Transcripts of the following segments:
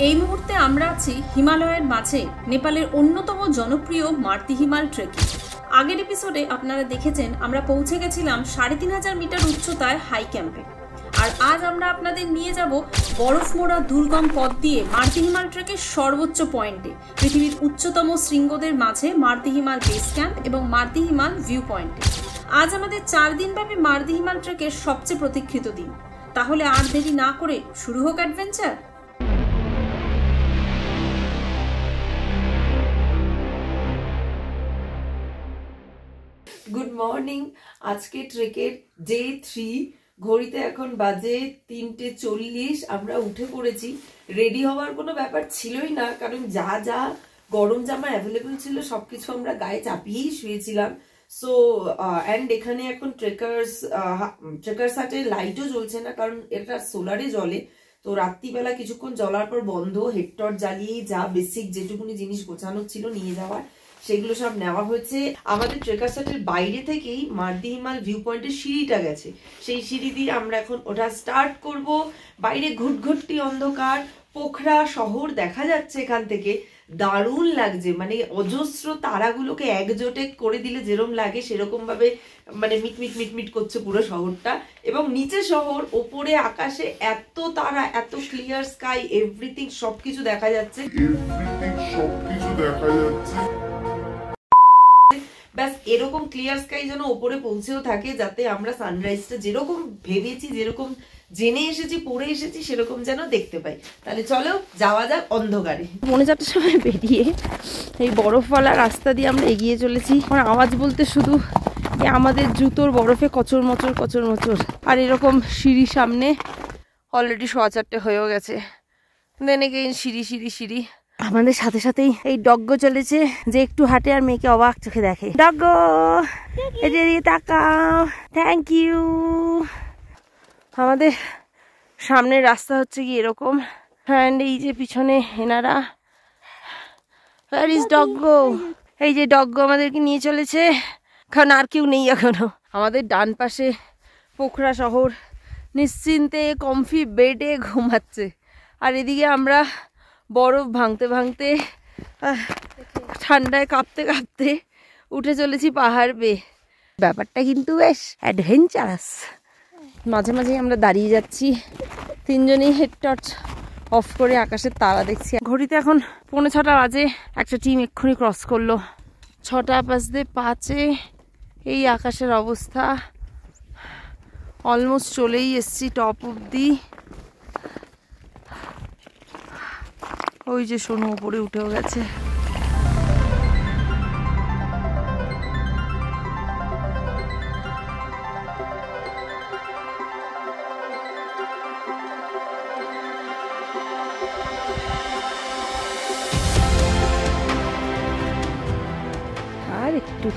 এই মুহূর্তে আমরা আছি হিমালয়ের মাঝে নেপালের অন্যতম জনপ্রিয় মার্তিহিমাল ট্রেকে। আগের এপিসোডে আপনারা দেখেছেন আমরা পৌঁছে গেছিলাম 3500 মিটার উচ্চতায় হাই ক্যাম্পে। আর আজ আমরা আপনাদের নিয়ে যাব বরফ মোড়া দুর্গম পথ দিয়ে মার্তিহিমাল ট্রেকের সর্বোচ্চ পয়েন্টে, পৃথিবীর উচ্চতম শৃঙ্গদের মাঝে মার্তিহিমাল বেস ক্যাম্প এবং মার্তিহিমাল ভিউ পয়েন্টে। আজ আমাদের 4 দিনব্যাপী মার্তিহিমাল ট্রেকের সবচেয়ে প্রতীক্ষিত দিন। তাহলে আর দেরি না করে শুরু হোক অ্যাডভেঞ্চার। Good morning. আজকে ট্রেকের ডে 3, ঘড়িতে এখন বাজে 3:40। আমরা উঠে পড়েছি। রেডি হওয়ার কোনো ব্যাপার ছিলই না, কারণ যা যা গরম জামা অ্যাভেলেবল ছিল সবকিছু আমরা গায়ে চাপিয়েই শুয়েছিলাম। সো অ্যান্ড এখানে এখন ট্রেকার্স হাটে লাইটও জ্বলছে না, কারণ এটা সোলারে জ্বলে। তো রাত্রিবেলা কিছুক্ষণ জ্বলার পর বন্ধ। হেডটর্চ জ্বালিয়েই যা বেসিক যেটুকুনি জিনিস গোছানো ছিল নিয়ে যাওয়ার, সেগুলো সব নেওয়া হয়েছে। আমাদের ট্রেকার সাইটের বাইরে থেকেই মার্তিহিমাল ভিউ পয়েন্টের সিঁড়িটা গেছে, সেই সিঁড়ি দিয়ে আমরা এখন ওটা স্টার্ট করব। বাইরে ঘুটঘুটটি অন্ধকার, পোখরা শহর দেখা যাচ্ছে এখান থেকে। দারুণ লাগছে, মানে অজস্র তারাগুলোকে একজোটে করে দিলে যেরকম লাগে সেরকম ভাবে মানে মিটমিট মিটমিট করছে পুরো শহরটা। এবং নিচে শহর, ওপরে আকাশে এত তারা, এত ক্লিয়ার স্কাই, এভরিথিং সবকিছু দেখা যাচ্ছে। ব্যাস এরকম ক্লিয়ার স্কাই যেন ওপরে পৌঁছেও থাকে, যাতে আমরা সানরাইজটা যেরকম ভেবেছি, যেরকম জেনে এসেছি, পড়ে এসেছি, সেরকম যেন দেখতে পাই। তাহলে চলো যাওয়া যাক অন্ধকারে। 4:30 সময় বেরিয়ে এই বরফওয়ালা রাস্তা দিয়ে আমরা এগিয়ে চলেছি। আমার আওয়াজ বলতে শুধু আমাদের জুতোর বরফে কচর মচর কচর মচর। আর এরকম সিঁড়ি সামনে অলরেডি 4:15 হয়েও গেছে। দেন এগেইন সিঁড়ি সিঁড়ি সিঁড়ি। আমাদের সাথে সাথেই এই ডগ্গো চলেছে, যে একটু হাঁটে আর মেয়েকে অবাক চোখে দেখে। ডগ্গো এদিকে তাকাও, থ্যাংক ইউ। আমাদের সামনের রাস্তা হচ্ছে কি এরকম, অ্যান্ড এই যে পিছনে এনারা। Where is doggo? এই যে ডগ্গো আমাদেরকে নিয়ে চলেছে, কারণ আর কেউ নেই এখনো। আমাদের ডান পাশে পোখরা শহর নিশ্চিন্তে কমফি বেডে ঘুমাচ্ছে, আর এদিকে আমরা বরফ ভাঙতে ভাঙতে ঠান্ডায় কাঁপতে কাঁপতে উঠে চলেছি পাহাড় বেয়ে। ব্যাপারটা কিন্তু বেশ অ্যাডভেঞ্চারাস। মাঝে মাঝে আমরা দাঁড়িয়ে যাচ্ছি, তিনজনই হেডটর্চ অফ করে আকাশের তারা দেখছি। ঘড়িতে এখন 6:45 বাজে। একটা টিম এক্ষুনি ক্রস করলো। 6:05 এই আকাশের অবস্থা। অলমোস্ট চলেই এসছি টপ অব্দি। ওই যে সোনু উপরে উঠেও গেছে। আর একটু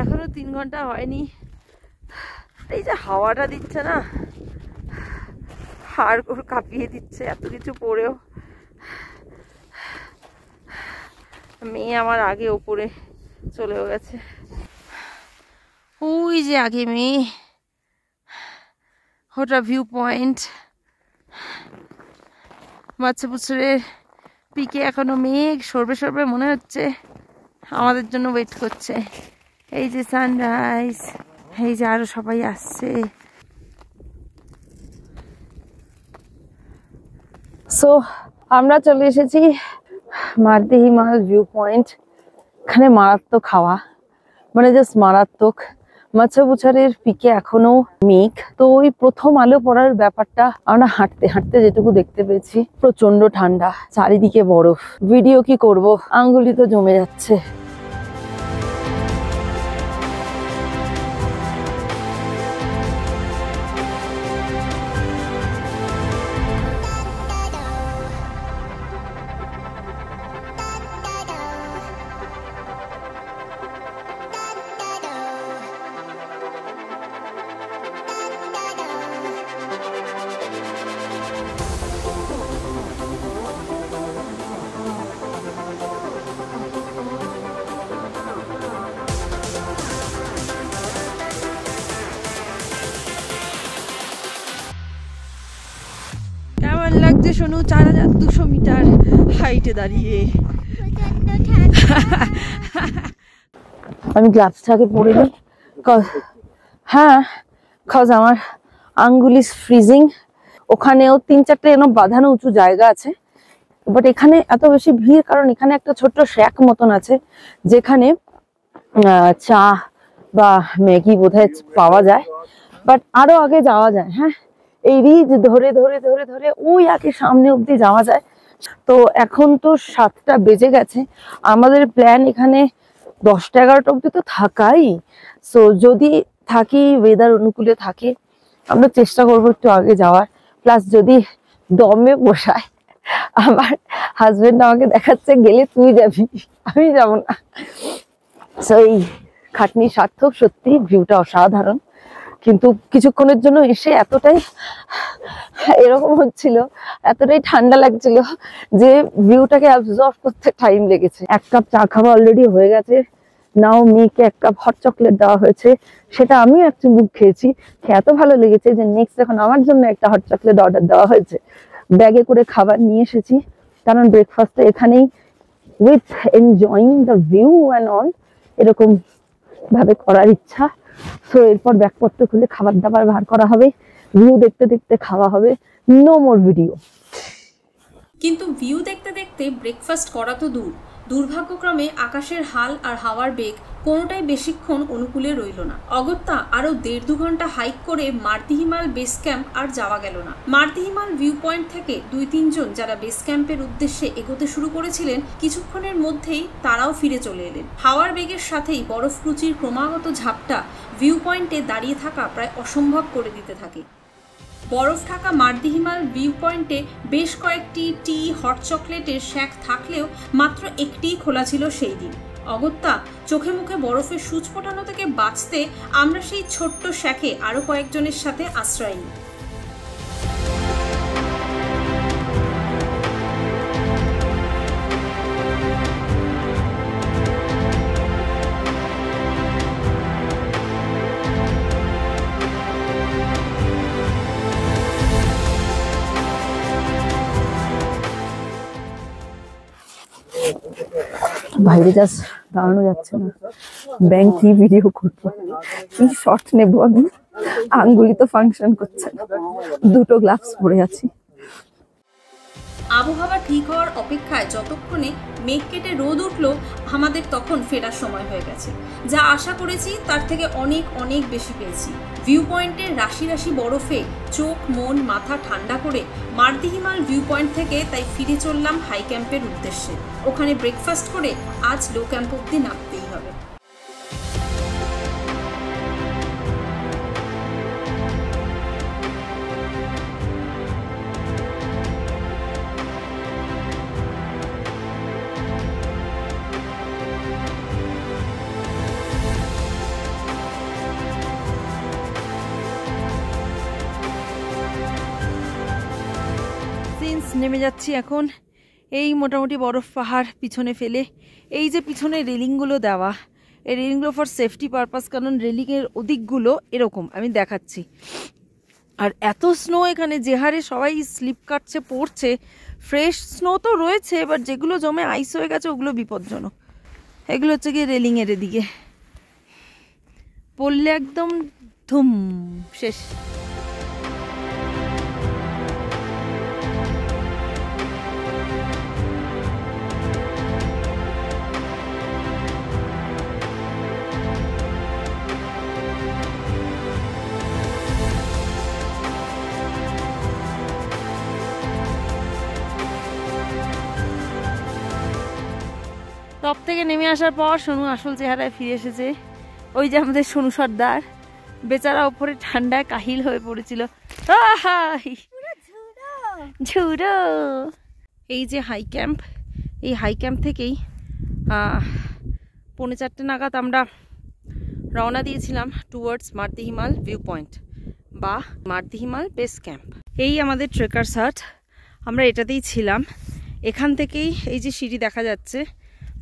এখনো 3 ঘন্টা হয়নি। এই যে হাওয়াটা দিচ্ছে না, হাড় কাঁপিয়ে দিচ্ছে এত কিছু পরেও। মেয়ে আমার আগে ওপরে চলেও গেছে। ওই যে আগে মেয়ে, ওটা ভিউ পয়েন্ট। বাচ্চা পুচুরের পিকে এখনো মেঘ সরবে সরবে মনে হচ্ছে, আমাদের জন্য ওয়েট করছে। এই যে সানরাইজ, এই যে আরো সবাই আসছে। সো আমরা চলে এসেছি মার্তিহিমাল ভিউ পয়েন্ট। এখানে মারাত্মক হাওয়া, মানে জাস্ট মারাত্মক। মাছাবুছারের পিকে এখনো মেঘ। তো ওই প্রথম আলো পড়ার ব্যাপারটা আমরা হাঁটতে হাঁটতে যেটুকু দেখতে পেয়েছি, প্রচন্ড ঠান্ডা, চারিদিকে বরফ। ভিডিও কি করব, আঙ্গুলি তো জমে যাচ্ছে। লাগছে শোনো 4200 মিটার হাইটে দাঁড়িয়ে। আমি গ্লাভসটাকে পরে নিই। হ্যাঁ, কজ আমার আঙ্গুল ইজ ফ্রিজিং। ওখানেও 3-4টে এরকম বাঁধানো উঁচু জায়গা আছে, বাট এখানে এত বেশি ভিড় কারণ এখানে একটা ছোট্ট শ্যাক মতন আছে যেখানে চা বা ম্যাগি বোধহয় পাওয়া যায়, বাট আরো আগে যাওয়া যায়। হ্যাঁ, এই রিজ ধরে ধরে ধরে ধরে ওই আগে সামনে অব্দি যাওয়া যায়। তো এখন তো 7টা বেজে গেছে, আমাদের প্ল্যান এখানে 10টা-11টা অব্দি তো থাকাই। সো যদি থাকি, ওয়েদার অনুকূলে থাকে, আমরা চেষ্টা করবো একটু আগে যাওয়ার। প্লাস যদি দমে বসায়, আমার হাজবেন্ড আমাকে দেখাচ্ছে গেলে তুই যাবি, আমি যাব না। সো এই খাটনি সার্থক। সত্যি ভিউটা অসাধারণ, কিন্তু কিছুক্ষণের জন্য এসে এতটাই এরকম হচ্ছিল, এতটাই ঠান্ডা লাগছিল যে ভিউটাকে অ্যাবজর্ব করতে টাইম লেগেছে। 1 কাপ চা খাওয়া অলরেডি হয়ে গেছে। নাও মেয়েকে 1 কাপ হট চকলেট দেওয়া হয়েছে, সেটা আমিও এক চুমুক খেয়েছি। এত ভালো লেগেছে যে নেক্সট এখন আমার জন্য একটা হট চকলেট অর্ডার দেওয়া হয়েছে। ব্যাগে করে খাবার নিয়ে এসেছি, কারণ ব্রেকফাস্টটা এখানেই with enjoying the view and all এরকম ভাবে করার ইচ্ছা। সো এরপর ব্যাগপত্র খুলে খাবার দাবার বার করা হবে, ভিউ দেখতে দেখতে খাওয়া হবে, নো মোর ভিডিও। কিন্তু ভিউ দেখতে দেখতে ব্রেকফাস্ট করা তো দূর, দুর্ভাগ্যক্রমে আকাশের হাল আর হাওয়ার বেগ কোনোটাই বেশিক্ষণ অনুকূলে রইল না। অগত্যা আরো 1.5-2 ঘন্টা হাইক করে মারতি হিমাল বেস ক্যাম্প আর যাওয়া গেল না। মারতি হিমাল ভিউ পয়েন্ট থেকে 2-3 জন যারা বেস ক্যাম্পের উদ্দেশ্যে এগোতে শুরু করেছিলেন, কিছুক্ষণের মধ্যেই তারাও ফিরে চলে এলেন। হাওয়ার বেগের সাথেই বরফকুচির ক্রমাগত ঝাপটা ভিউ পয়েন্টে দাঁড়িয়ে থাকা প্রায় অসম্ভব করে দিতে থাকে। বরফ ঢাকা মারতি হিমাল ভিউ পয়েন্টে বেশ কয়েকটি টি, হট চকলেটের শ্যাক থাকলেও মাত্র একটিই খোলা ছিল সেই দিন। অগত্যা চোখে মুখে বরফের সূচ ফোটানো থেকে বাঁচতে আমরা সেই ছোট্ট শ্যাকে আরো কয়েকজনের সাথে আশ্রয় নিই। বাইরে জাস্ট দাঁড়ানো যাচ্ছে না, ব্যাংক কি ভিডিও করবো, কি শর্ট নেবো আমি, আঙ্গুলি তো ফাংশন করছে না, 2টো গ্লাভস পরে আছি। আবহাওয়া ঠিক হওয়ার অপেক্ষায় যতক্ষণে মেঘ কেটে রোদ উঠলো, আমাদের তখন ফেরার সময় হয়ে গেছে। যা আশা করেছি তার থেকে অনেক অনেক বেশি পেয়েছি। ভিউ পয়েন্টের রাশি রাশি বরফে চোখ, মন, মাথা ঠান্ডা করে মারতি হিমাল ভিউ পয়েন্ট থেকে তাই ফিরে চললাম হাই ক্যাম্পের উদ্দেশ্যে। ওখানে ব্রেকফাস্ট করে আজ লো ক্যাম্প অব্দি নামতেই হবে। নেমে যাচ্ছি এখন। এই মোটামুটি বরফ পাহাড় পিছনে ফেলে, এই যে পিছনে রেলিংগুলো দেওয়া, এই রেলিংগুলো ফর সেফটি পারপাস, কারণ রেলিংয়ের ওদিকগুলো এরকম আমি দেখাচ্ছি। আর এত স্নো এখানে, যে হারে সবাই স্লিপ কাটছে, পড়ছে। ফ্রেশ স্নো তো রয়েছে, এবার যেগুলো জমে আইস হয়ে গেছে ওগুলো বিপজ্জনক। এগুলো হচ্ছে গিয়ে রেলিংয়ের এদিকে, পড়লে একদম ধুম শেষ। টপ থেকে নেমে আসার পর সোনু আসল চেহারায় ফিরে এসেছে। ওই যে আমাদের সোনু সর্দার, বেচারা ওপরে ঠান্ডায় কাহিল হয়ে পড়েছিল। ঝুড়ো। এই যে হাই ক্যাম্প, এই হাই ক্যাম্প থেকেই 3:45 নাগাদ আমরা রওনা দিয়েছিলাম টুয়ার্ডস মারতি হিমাল ভিউ পয়েন্ট বা মারতি হিমাল বেস ক্যাম্প। এই আমাদের ট্রেকার্স হাট, আমরা এটাতেই ছিলাম। এখান থেকেই এই যে সিঁড়ি দেখা যাচ্ছে,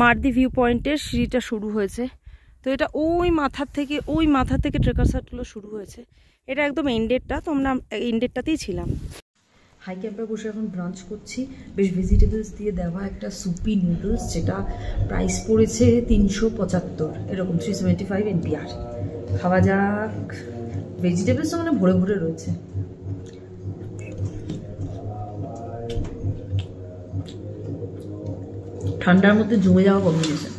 মারতি ভিউ পয়েন্টের সিঁড়িটা শুরু হয়েছে। তো এটা ওই মাথা থেকে ট্রেকার্স হাটগুলো শুরু হয়েছে। এটা একদম এন্ডেরটা, তো আমরা এন্ডেরটাতেই ছিলাম। হাই ক্যাম্পে বসে এখন ব্রাঞ্চ করছি, বেশ ভেজিটেবলস দিয়ে দেওয়া একটা সুপি নুডলস, যেটা প্রাইস পড়েছে 375, এরকম 375 NPR। খাওয়া যাক। ভেজিটেবলস মানে ভরে ভরে রয়েছে। ঠান্ডার মধ্যে জমে যাওয়া কম্বিনেশন।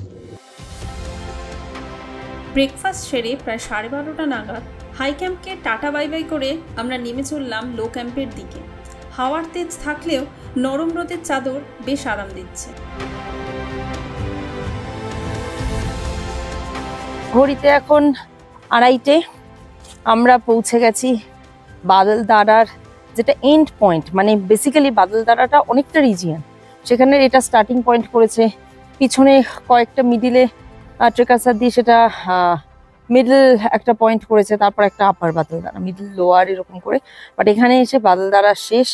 ব্রেকফাস্ট সেরে প্রায় 12:30 নাগাদ হাই ক্যাম্পকে টাটা বাই বাই করে আমরা নেমে চললাম লো ক্যাম্পের দিকে। হাওয়ার তেজ থাকলেও নরম রোদের চাদর বেশ আরাম দিচ্ছে। ঘড়িতে এখন 2:30, আমরা পৌঁছে গেছি বাদলদারার যেটা এন্ড পয়েন্ট, মানে বেসিক্যালি বাদলদারাটা অনেকটা রিজিয়ন, সেখানে এটা স্টার্টিং পয়েন্ট করেছে। পিছনে কয়েকটা মিডিলে ট্রেকার্সার দিয়ে সেটা মিডল একটা পয়েন্ট করেছে, তারপর একটা আপার বাদলদারা, মিডল লোয়ার এরকম করে। বাট এখানে এসে বাদলদারা শেষ।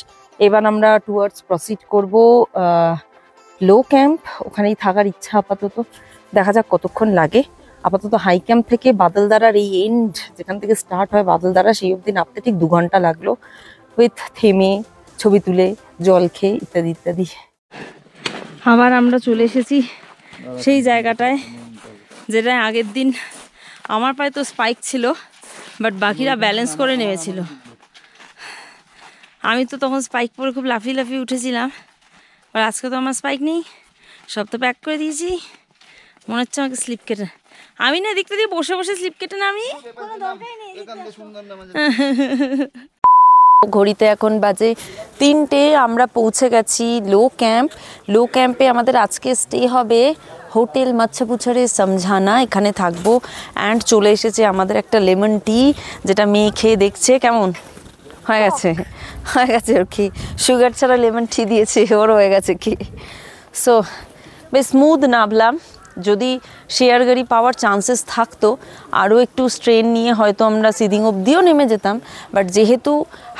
এবার আমরা টুয়ার্ডস প্রসিড করব লো ক্যাম্প, ওখানেই থাকার ইচ্ছা আপাতত। দেখা যাক কতক্ষণ লাগে। আপাতত হাই ক্যাম্প থেকে বাদলদারার এই এন্ড, যেখান থেকে স্টার্ট হয় বাদলদারা, সেই অবধি নামতে ঠিক 2 ঘন্টা লাগলো, উইথ থেমে ছবি তুলে জল খেয়ে ইত্যাদি ইত্যাদি। আবার আমরা চলে এসেছি সেই জায়গাটায় যেটা আগের দিন আমার পায়ে তো স্পাইক ছিল, বাট বাকিরা ব্যালেন্স করে নেমেছিল। আমি তো তখন স্পাইক পরে খুব লাফিয়ে লাফিয়ে উঠেছিলাম, আর আজকে তো আমার স্পাইক নেই, সব তো প্যাক করে দিয়েছি। মনে হচ্ছে আমাকে স্লিপ কেটে, আমি না দিকটা দিয়ে বসে বসে স্লিপ কেটে নামি। ঘড়িতে এখন বাজে 3টে, আমরা পৌঁছে গেছি লো ক্যাম্প। লো ক্যাম্পে আমাদের আজকে স্টে হবে হোটেল মৎস্যপুছরে সমঝানা, এখানে থাকবো। অ্যান্ড চলে এসেছে আমাদের একটা লেমন টি, যেটা মেয়ে খেয়ে দেখছে কেমন হয়ে গেছে। ওর কি সুগার ছাড়া লেমন টি দিয়েছে, ওর হয়ে গেছে কি। সো বেশ স্মুথ নামলাম। যদি শেয়ার গাড়ি পাওয়ার চান্সেস থাকতো আরও একটু স্ট্রেন নিয়ে হয়তো আমরা সিদিং অবধিও নেমে যেতাম, বাট যেহেতু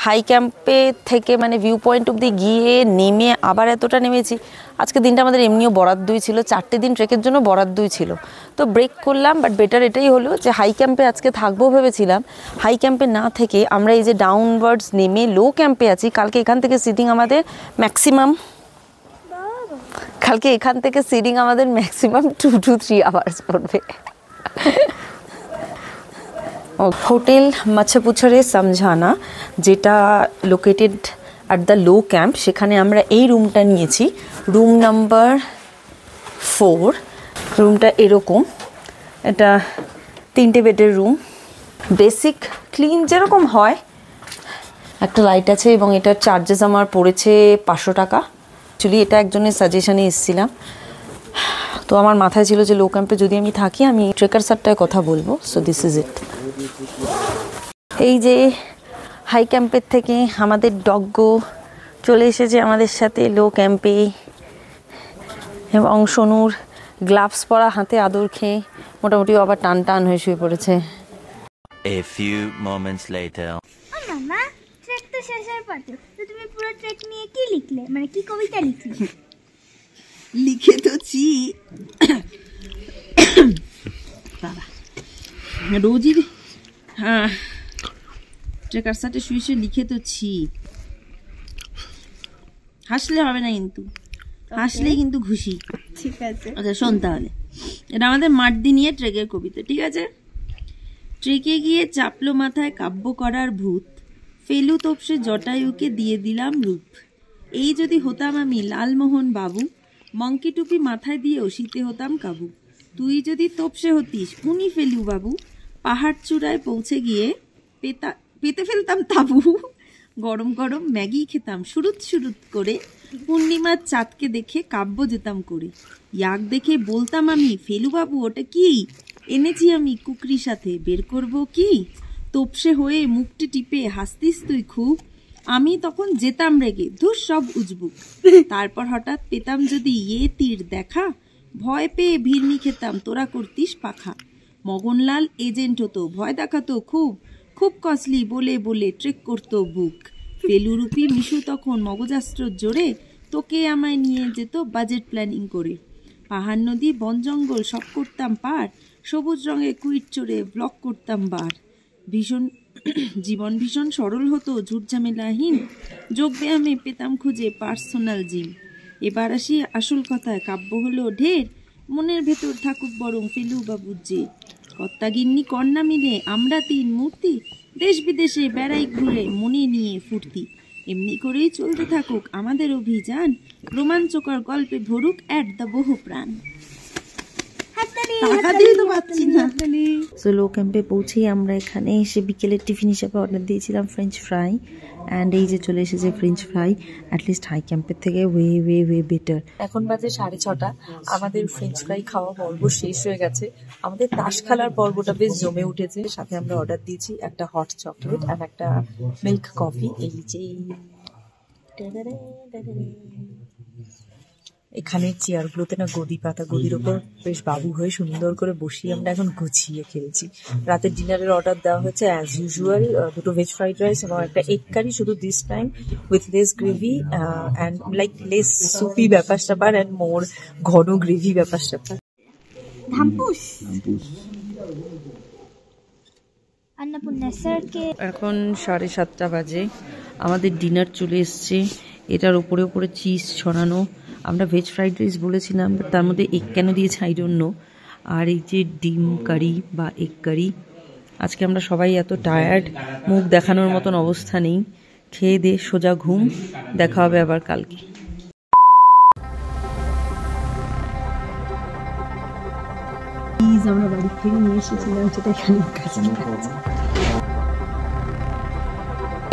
হাই ক্যাম্পে থেকে মানে ভিউ পয়েন্ট অবধি গিয়ে নেমে আবার এতটা নেমেছি, আজকে দিনটা আমাদের এমনিও বরাদ্দই ছিল, 4টে দিন ট্রেকের জন্য বরাদ্দই ছিল, তো ব্রেক করলাম। বাট বেটার এটাই হলো যে হাই ক্যাম্পে আজকে থাকবো ভেবেছিলাম, হাই ক্যাম্পে না থেকে আমরা এই যে ডাউনওয়ার্ডস নেমে লো ক্যাম্পে আছি। কালকে এখান থেকে সিটিং আমাদের ম্যাক্সিমাম 2 to 3 আওয়ার্স পড়বে। হোটেল মৎস্যপুছরে সমঝানা, যেটা located at the low camp, সেখানে আমরা এই রুমটা নিয়েছি, রুম নাম্বার 4। রুমটা এরকম, এটা 3টে বেডের রুম, বেসিক ক্লিন যেরকম হয়। একটা লাইট আছে এবং এটার চার্জেস আমার পড়েছে 500 টাকা। অ্যাকচুয়ালি এটা একজনের সাজেশনে এসেছিলাম, তো আমার মাথায় ছিল যে লো ক্যাম্পে যদি আমি থাকি আমি ট্রেকার সারটায় কথা বলবো। So this is it. এই যে হাই ক্যাম্পের থেকে আমাদের ডগ্গো চলে এসেছে আমাদের সাথে লো ক্যাম্পে, এবং সোনুর গ্লাভস পরা, হাতে আদর খেয়ে মোটামুটি আবার টান টান হয়ে শুয়ে পড়েছে। A few moments later. মামা ট্রেক তো শেষ হয়ে পড়ে, তো তুমি পুরো ট্রেক নিয়ে কি লিখলে, মানে কি কবিতা লিখলে? লিখে তো ছি বাবা, রোজই হ্যাঁ ট্রেকার সাথে শুয়ে শুয়ে লিখে তো ছি। হাসলে হবে না কিন্তু, হাসলেই কিন্তু খুশি। ঠিক আছে, আচ্ছা শোন তাহলে, এটা আমাদের মার্দি নিয়ে ট্রেকের কবিতা, ঠিক আছে? ট্রেকে গিয়ে চাপলো মাথায় কাব্য করার ভূত, ফেলু তপসে জটায়ুকে দিয়ে দিলাম রূপ। এই যদি হতাম আমি লালমোহন বাবু, মঙ্কি টুপি মাথায় দিয়ে শীতে হতাম কাবু। তুই যদি তপসে হতিস উনি ফেলু বাবু, পাহাড় চূড়ায় পৌঁছে গিয়ে পেতে ফেলতাম তাবু। গরম গরম ম্যাগি খেতাম সুরুত সুরুত করে, পূর্ণিমার চাঁদকে দেখে কাব্য যেতাম করে। ইয়াক দেখে বলতাম আমি ফেলু বাবু ওটা কি এনেছি আমি কুকরির সাথে, বের করব কি? তপসে হয়ে মুখটি টিপে হাসতিস তুই খুব, আমি তখন যেতাম রেগে ধুর সব উজবুক। তারপর হঠাৎ পেতাম যদি তীর দেখা, ভয় পেয়ে ভিড়নি খেতাম তোরা করতিস পাখা। মগনলাল এজেন্ট হতো ভয় দেখাতো খুব, খুব কসলি বলে বলে ট্রেক করতো বুক। ফেলুরূপী মিশু তখন মগজাস্ত্র জোরে, তোকে আমায় নিয়ে যেত বাজেট প্ল্যানিং করে। পাহাড় নদী বন জঙ্গল সব করতাম পার, সবুজ রঙে কুইট চড়ে ব্লক করতাম বার। ভীষণ জীবন ভীষণ সরল হতো, ঝুটঝামেলাহীন। যোগব্যায়ামে পেতাম খুঁজে পার্সোনাল জিম। এবার আসি আসল কথায়, কাব্য হলো ঢের, মনের ভেতর থাকুক বরং ফেলু বাবুর যে। কর্তাগিন্নি কন্যা মিলে আমরা 3 মূর্তি, দেশ বিদেশে বেড়াই ঘুরে মনে নিয়ে ফুর্তি। এমনি করেই চলতে থাকুক আমাদের অভিযান, রোমাঞ্চকর গল্পে ভরুক অ্যাট দ্য বহু প্রাণ। সোলো ক্যাম্পে পৌঁছেই আমরা এখানে এসে বিকেলের টিফিন হিসেবে অর্ডার দিয়েছিলাম ফ্রেঞ্চ ফ্রাই, অ্যান্ড এই যে চলে এসেছে ফ্রেঞ্চ ফ্রাই, অ্যাটলিস্ট হাই ক্যাম্পের থেকে ওয়ে বেটার। এখন বাজে 6:30, আমাদের ফ্রেঞ্চ ফ্রাই খাওয়া পর্ব শেষ হয়ে গেছে। আমাদের তাস খেলার পর্বটা বেশ জমে উঠেছে। সাথে আমরা অর্ডার দিয়েছি একটা হট চকলেট আর একটা মিল্ক কফি। এই যে এখানে চেয়ারগুলোতে না গদি পাতা, গদির ওপর বেশ বাবু হয়ে সুন্দর করে বসিয়ে আমরা এখন গুছিয়ে খেয়েছি। রাতের ডিনারের অর্ডার দেওয়া হয়েছে as usual, 2 veg fried rice এবং একটা এগ কারি, শুধু this time with less gravy and like less soupy ব্যাপার স্যাপার অ্যান্ড মোর ঘন গ্রেভি ব্যাপার স্যাপার। এখন 7:30 বাজে, আমাদের ডিনার চলে এসছে। এটার উপরে চিজ ছড়ানো। আমরা ভেজ ফ্রাইড রাইস বলেছিলাম, তার মধ্যে এগ কেন দিয়েছে আই ডোন্ট নো। আর এই যে ডিম কারি বা এগ কারি। আজকে আমরা সবাই এত টায়ার্ড, মুখ দেখানোর মতন অবস্থা নেই। খেয়ে দে সোজা ঘুম, দেখা হবে আবার কালকে। আমরা বাড়ি থেকে নিয়ে এসেছিলাম, যেটা এখানে কাছে।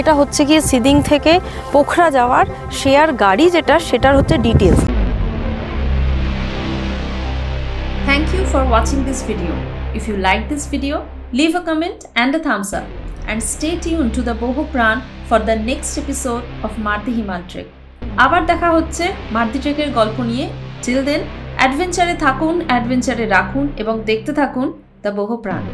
এটা হচ্ছে গিয়ে সিদিং থেকে পোখরা যাওয়ার শেয়ার গাড়ি, সেটার হচ্ছে details. Thank you for watching this video. If you like this video, leave a comment and a thumbs up, and stay tuned to the Boho Pran for the next episode of Mardi Himal Trek. আবার দেখা হচ্ছে মার্দি ট্রেকের গল্প নিয়ে। Till then, অ্যাডভেঞ্চারে থাকুন, অ্যাডভেঞ্চারে রাখুন এবং দেখতে থাকুন দ্য Boho Pran।